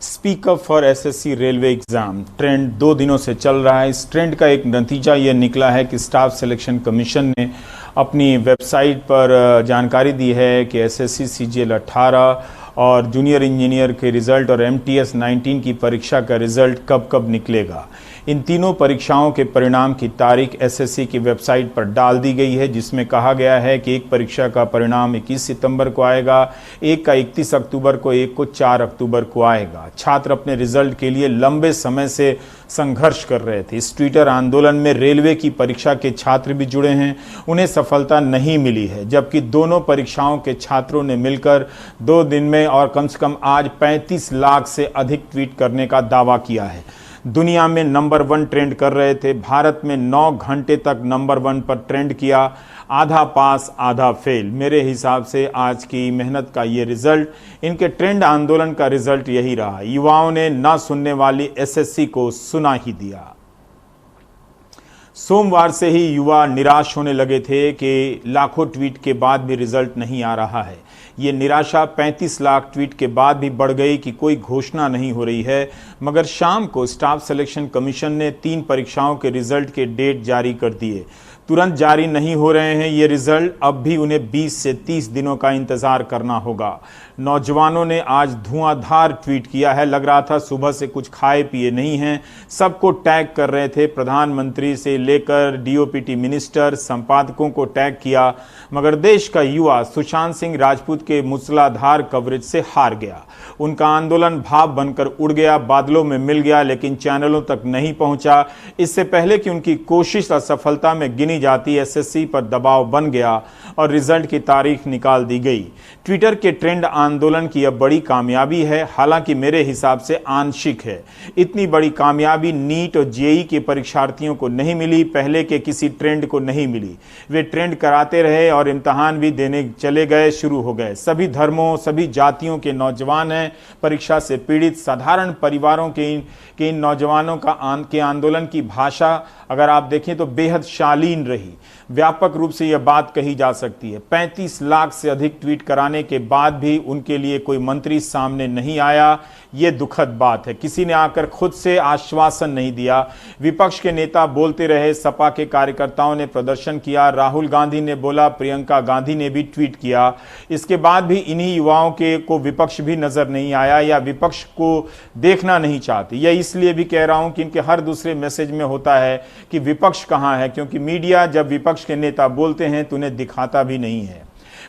Speak up for SSC railway exam trend 2 दिनों से चल रहा है। इस ट्रेंड का एक नतीजा ये निकला है कि स्टाफ सिलेक्शन कमीशन ने अपनी वेबसाइट पर जानकारी दी है कि एसएससी सीजीएल 18 और जूनियर इंजीनियर के रिज़ल्ट और एमटीएस 19 की परीक्षा का रिज़ल्ट कब कब निकलेगा। इन तीनों परीक्षाओं के परिणाम की तारीख एसएससी की वेबसाइट पर डाल दी गई है, जिसमें कहा गया है कि एक परीक्षा का परिणाम 21 सितंबर को आएगा, एक का 31 अक्टूबर को, एक को 4 अक्टूबर को आएगा। छात्र अपने रिजल्ट के लिए लंबे समय से संघर्ष कर रहे थे। इस ट्विटर आंदोलन में रेलवे की परीक्षा के छात्र भी जुड़े हैं। उन्हें सफलता नहीं मिली है, जबकि दोनों परीक्षाओं के छात्रों ने मिलकर 2 दिन में और कम से कम आज 35 लाख से अधिक ट्वीट करने का दावा किया है। दुनिया में नंबर 1 ट्रेंड कर रहे थे। भारत में 9 घंटे तक नंबर 1 पर ट्रेंड किया। आधा पास आधा फेल। मेरे हिसाब से आज की मेहनत का ये रिजल्ट, इनके ट्रेंड आंदोलन का रिजल्ट यही रहा। युवाओं ने ना सुनने वाली एसएससी को सुना ही दिया। सोमवार से ही युवा निराश होने लगे थे कि लाखों ट्वीट के बाद भी रिजल्ट नहीं आ रहा है। ये निराशा 35 लाख ट्वीट के बाद भी बढ़ गई कि कोई घोषणा नहीं हो रही है। मगर शाम को स्टाफ सिलेक्शन कमीशन ने 3 परीक्षाओं के रिजल्ट के डेट जारी कर दिए। तुरंत जारी नहीं हो रहे हैं ये रिजल्ट, अब भी उन्हें 20 से 30 दिनों का इंतजार करना होगा। नौजवानों ने आज धुआंधार ट्वीट किया है। लग रहा था सुबह से कुछ खाए पिए नहीं हैं। सबको टैग कर रहे थे, प्रधानमंत्री से लेकर डीओपीटी मिनिस्टर, संपादकों को टैग किया। मगर देश का युवा सुशांत सिंह राजपूत के मूसलाधार कवरेज से हार गया। उनका आंदोलन भाप बनकर उड़ गया, बादलों में मिल गया, लेकिन चैनलों तक नहीं पहुंचा। इससे पहले कि उनकी कोशिश असफलता में गिनी जाती, एसएससी पर दबाव बन गया और रिजल्ट की तारीख निकाल दी गई। ट्विटर के ट्रेंड आंदोलन की यह बड़ी कामयाबी है, हालांकि मेरे हिसाब से आंशिक है। इतनी बड़ी कामयाबी नीट और जेईई के परीक्षार्थियों को नहीं मिली, पहले के किसी ट्रेंड को नहीं मिली। वे ट्रेंड कराते रहे और इम्तहान भी देने चले गए, शुरू हो गए। सभी धर्मों, सभी जातियों के नौजवान हैं परीक्षा से पीड़ित। साधारण परिवारों के इन नौजवानों के आंदोलन की भाषा अगर आप देखें तो बेहद शालीन रही। व्यापक रूप से यह बात कही जा सकती है। 35 लाख से अधिक ट्वीट कराने के बाद भी उनके लिए कोई मंत्री सामने नहीं आया। ये दुखद बात है। किसी ने आकर खुद से आश्वासन नहीं दिया। विपक्ष के नेता बोलते रहे, सपा के कार्यकर्ताओं ने प्रदर्शन किया, राहुल गांधी ने बोला, प्रियंका गांधी ने भी ट्वीट किया। इसके बाद भी इन्हीं युवाओं को विपक्ष भी नजर नहीं आया या विपक्ष को देखना नहीं चाहते। यह इसलिए भी कह रहा हूं कि इनके हर दूसरे मैसेज में होता है कि विपक्ष कहां है, क्योंकि मीडिया जब विपक्ष के नेता बोलते हैं तो उन्हें दिखाता भी नहीं है।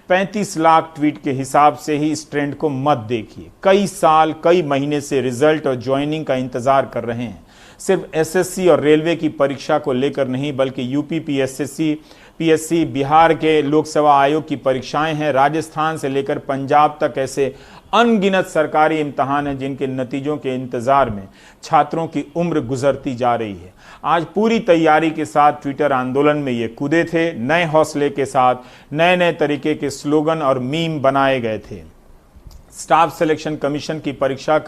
35 लाख ट्वीट के हिसाब से ही इस ट्रेंड को मत देखिए। कई साल, कई महीने से रिजल्ट और ज्वाइनिंग का इंतजार कर रहे हैं। सिर्फ एसएससी और रेलवे की परीक्षा को लेकर नहीं, बल्कि यूपी पीएससी, बिहार के लोकसेवा आयोग की परीक्षाएं हैं, राजस्थान से लेकर पंजाब तक ऐसे अनगिनत सरकारी इम्तहान हैं जिनके नतीजों के इंतजार में छात्रों की उम्र गुजरती जा रही है। आज पूरी तैयारी के साथ ट्विटर आंदोलन में ये कूदे थे। नए हौसले के साथ नए नए तरीके के स्लोगन और मीम बनाए गए थे। स्टाफ सिलेक्शन कमीशन की परीक्षा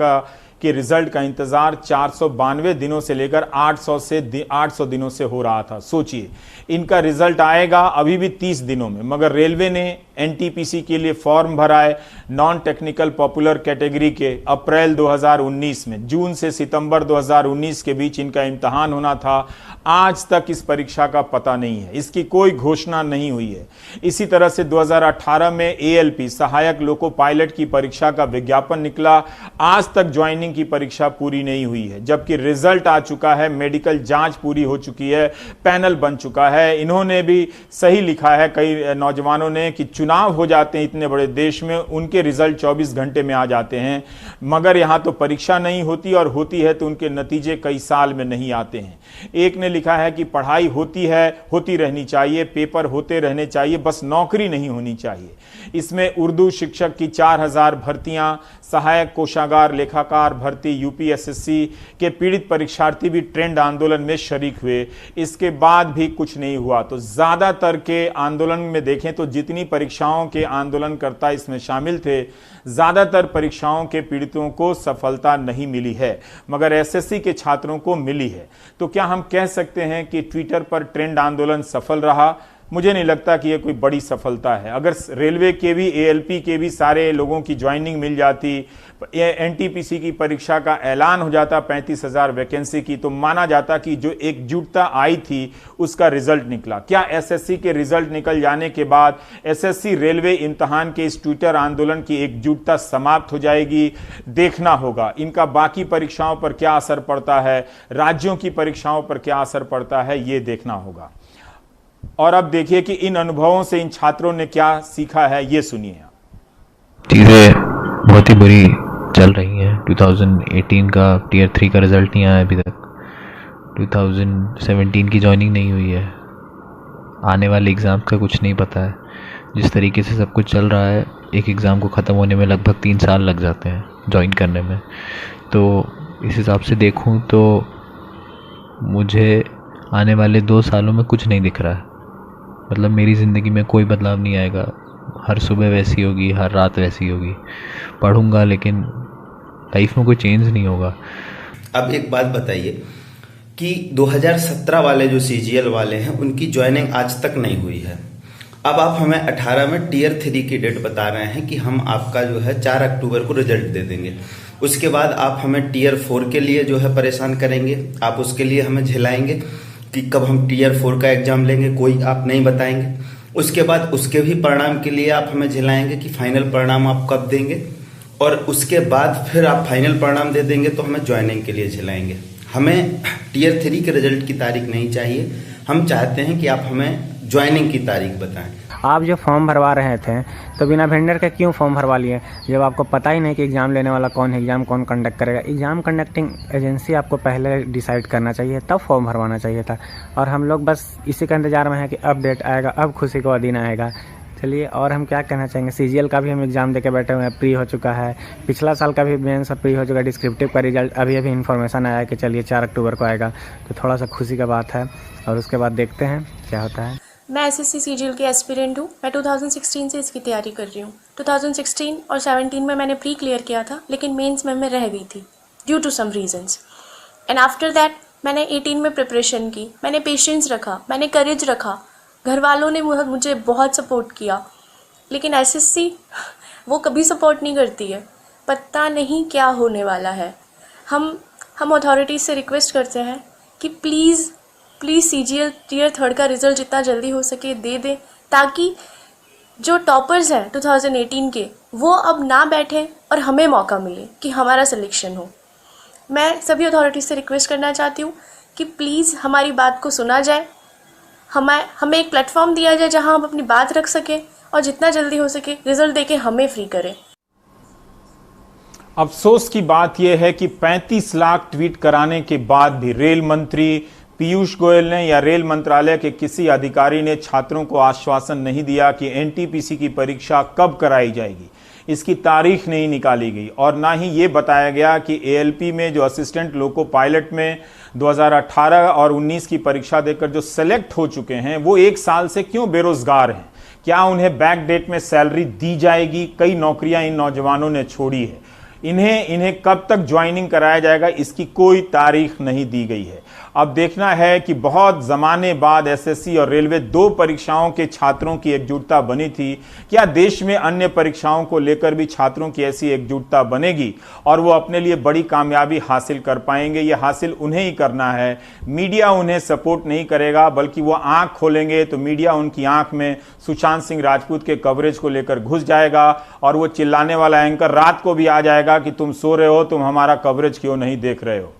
के रिजल्ट का इंतजार 492 दिनों से लेकर 800 दिनों से हो रहा था। सोचिए, इनका रिजल्ट आएगा अभी भी 30 दिनों में। मगर रेलवे ने एनटीपीसी के लिए फॉर्म भरा है नॉन टेक्निकल पॉपुलर कैटेगरी के अप्रैल 2019 में। जून से सितंबर 2019 के बीच इनका इम्तहान होना था। आज तक इस परीक्षा का पता नहीं है, इसकी कोई घोषणा नहीं हुई है। इसी तरह से 2018 में एएलपी सहायक लोको पायलट की परीक्षा का विज्ञापन निकला। आज तक ज्वाइनिंग की परीक्षा पूरी नहीं हुई है, जबकि रिजल्ट आ चुका है, मेडिकल जांच पूरी हो चुकी है, पैनल बन चुका है। इन्होंने भी सही लिखा है कई नौजवानों ने कि चुनाव हो जाते हैं इतने बड़े देश में, उनके रिजल्ट 24 घंटे में आ जाते हैं। मगर यहां तो परीक्षा नहीं होती, और होती है तो उनके नतीजे कई साल में नहीं आते हैं। एक ने लिखा है कि पढ़ाई होती रहनी चाहिए, पेपर होते रहने चाहिए, बस नौकरी नहीं होनी चाहिए। इसमें उर्दू शिक्षक की 4000 भर्तियां, सहायक कोषागार लेखाकार भर्ती, यूपीएसएससी के पीड़ित परीक्षार्थी भी ट्रेंड आंदोलन में शरीक हुए। इसके बाद भी कुछ नहीं हुआ। तो ज्यादातर के आंदोलन में देखें तो जितनी परीक्षाओं के आंदोलनकर्ता इसमें शामिल थे, ज्यादातर परीक्षाओं के पीड़ितों को सफलता नहीं मिली है, मगर एसएससी के छात्रों को मिली है। तो क्या हम कह सकते हैं कि ट्विटर पर ट्रेंड आंदोलन सफल रहा? मुझे नहीं लगता कि ये कोई बड़ी सफलता है। अगर रेलवे के भी, एएलपी के भी सारे लोगों की ज्वाइनिंग मिल जाती, एनटीपीसी की परीक्षा का ऐलान हो जाता 35,000 वैकेंसी की, तो माना जाता कि जो एकजुटता आई थी उसका रिजल्ट निकला। क्या एसएससी के रिजल्ट निकल जाने के बाद एसएससी रेलवे इम्तहान के इस ट्विटर आंदोलन की एकजुटता समाप्त हो जाएगी? देखना होगा। इनका बाकी परीक्षाओं पर क्या असर पड़ता है, राज्यों की परीक्षाओं पर क्या असर पड़ता है, ये देखना होगा। और अब देखिए कि इन अनुभवों से इन छात्रों ने क्या सीखा है, ये सुनिए। चीज़ें बहुत ही बुरी चल रही हैं। 2018 का टीयर 3 का रिज़ल्ट नहीं आया अभी तक। 2017 की जॉइनिंग नहीं हुई है। आने वाले एग्ज़ाम का कुछ नहीं पता है। जिस तरीके से सब कुछ चल रहा है, एक एग्ज़ाम को ख़त्म होने में लगभग 3 साल लग जाते हैं ज्वाइन करने में। तो इस हिसाब से देखूं तो मुझे आने वाले 2 सालों में कुछ नहीं दिख रहा है। मतलब मेरी ज़िंदगी में कोई बदलाव नहीं आएगा। हर सुबह वैसी होगी, हर रात वैसी होगी। पढ़ूंगा लेकिन लाइफ में कोई चेंज नहीं होगा। अब एक बात बताइए कि 2017 वाले जो सीजीएल वाले हैं उनकी ज्वाइनिंग आज तक नहीं हुई है। अब आप हमें 18 में टीयर 3 की डेट बता रहे हैं कि हम आपका जो है 4 अक्टूबर को रिजल्ट दे देंगे। उसके बाद आप हमें टीयर 4 के लिए जो है परेशान करेंगे। आप उसके लिए हमें झिलाएंगे कि कब हम टीयर 4 का एग्जाम लेंगे, कोई आप नहीं बताएंगे। उसके बाद उसके भी परिणाम के लिए आप हमें झिलाएंगे कि फाइनल परिणाम आप कब देंगे, और उसके बाद फिर आप फाइनल परिणाम दे देंगे तो हमें ज्वाइनिंग के लिए झिलाएंगे। हमें टीयर 3 के रिजल्ट की तारीख नहीं चाहिए। हम चाहते हैं कि आप हमें ज्वाइनिंग की तारीख बताएं। आप जो फॉर्म भरवा रहे थे तो बिना वेंडर के क्यों फॉर्म भरवा लिए, जब आपको पता ही नहीं कि एग्ज़ाम लेने वाला कौन है, एग्ज़ाम कौन कंडक्ट करेगा। एग्ज़ाम कंडक्टिंग एजेंसी आपको पहले डिसाइड करना चाहिए, तब फॉर्म भरवाना चाहिए था। और हम लोग बस इसी का इंतजार में है कि अब डेट आएगा, अब खुशी का दिन आएगा। चलिए, और हम क्या कहना चाहेंगे, सीजीएल का भी हम एग्ज़ाम दे के बैठे हुए हैं, प्री हो चुका है। पिछला साल का भी मेंस प्री हो चुका है। डिस्क्रिप्टिव का रिजल्ट अभी इन्फॉर्मेशन आया कि चलिए 4 अक्टूबर को आएगा, तो थोड़ा सा खुशी का बात है। और उसके बाद देखते हैं क्या होता है। मैं एसएससी सीजीएल की एस्पिरेंट हूँ। मैं 2016 से इसकी तैयारी कर रही हूँ। 2016 और 17 में मैंने प्री क्लियर किया था, लेकिन मेंस में मैं रह गई थी due to some reasons. And after that मैंने 18 में प्रिपरेशन की। मैंने पेशेंस रखा, मैंने करेज रखा। घर वालों ने मुझे बहुत सपोर्ट किया, लेकिन एसएससी वो कभी सपोर्ट नहीं करती है। पता नहीं क्या होने वाला है। हम अथॉरिटीज़ से रिक्वेस्ट करते हैं कि प्लीज़ सीजीएल टीयर 3 का रिज़ल्ट जितना जल्दी हो सके दे दें, ताकि जो टॉपर्स हैं 2018 के वो अब ना बैठें और हमें मौका मिले कि हमारा सिलेक्शन हो। मैं सभी अथॉरिटीज़ से रिक्वेस्ट करना चाहती हूँ कि प्लीज़ हमारी बात को सुना जाए, हमें एक प्लेटफॉर्म दिया जाए जहाँ हम अपनी बात रख सकें, और जितना जल्दी हो सके रिज़ल्ट देके हमें फ्री करें। अफसोस की बात यह है कि 35 लाख ट्वीट कराने के बाद भी रेल मंत्री पीयूष गोयल ने या रेल मंत्रालय के किसी अधिकारी ने छात्रों को आश्वासन नहीं दिया कि एनटीपीसी की परीक्षा कब कराई जाएगी। इसकी तारीख नहीं निकाली गई, और ना ही ये बताया गया कि एएलपी में जो असिस्टेंट लोको पायलट में 2018 और 19 की परीक्षा देकर जो सेलेक्ट हो चुके हैं वो 1 साल से क्यों बेरोजगार हैं। क्या उन्हें बैक डेट में सैलरी दी जाएगी? कई नौकरियां इन नौजवानों ने छोड़ी है। इन्हें कब तक ज्वाइनिंग कराया जाएगा, इसकी कोई तारीख नहीं दी गई है। अब देखना है कि बहुत ज़माने बाद एसएससी और रेलवे 2 परीक्षाओं के छात्रों की एकजुटता बनी थी। क्या देश में अन्य परीक्षाओं को लेकर भी छात्रों की ऐसी एकजुटता बनेगी और वो अपने लिए बड़ी कामयाबी हासिल कर पाएंगे? ये हासिल उन्हें ही करना है। मीडिया उन्हें सपोर्ट नहीं करेगा, बल्कि वो आंख खोलेंगे तो मीडिया उनकी आंख में सुशांत सिंह राजपूत के कवरेज को लेकर घुस जाएगा, और वो चिल्लाने वाला एंकर रात को भी आ जाएगा कि तुम सो रहे हो, तुम हमारा कवरेज क्यों नहीं देख रहे हो।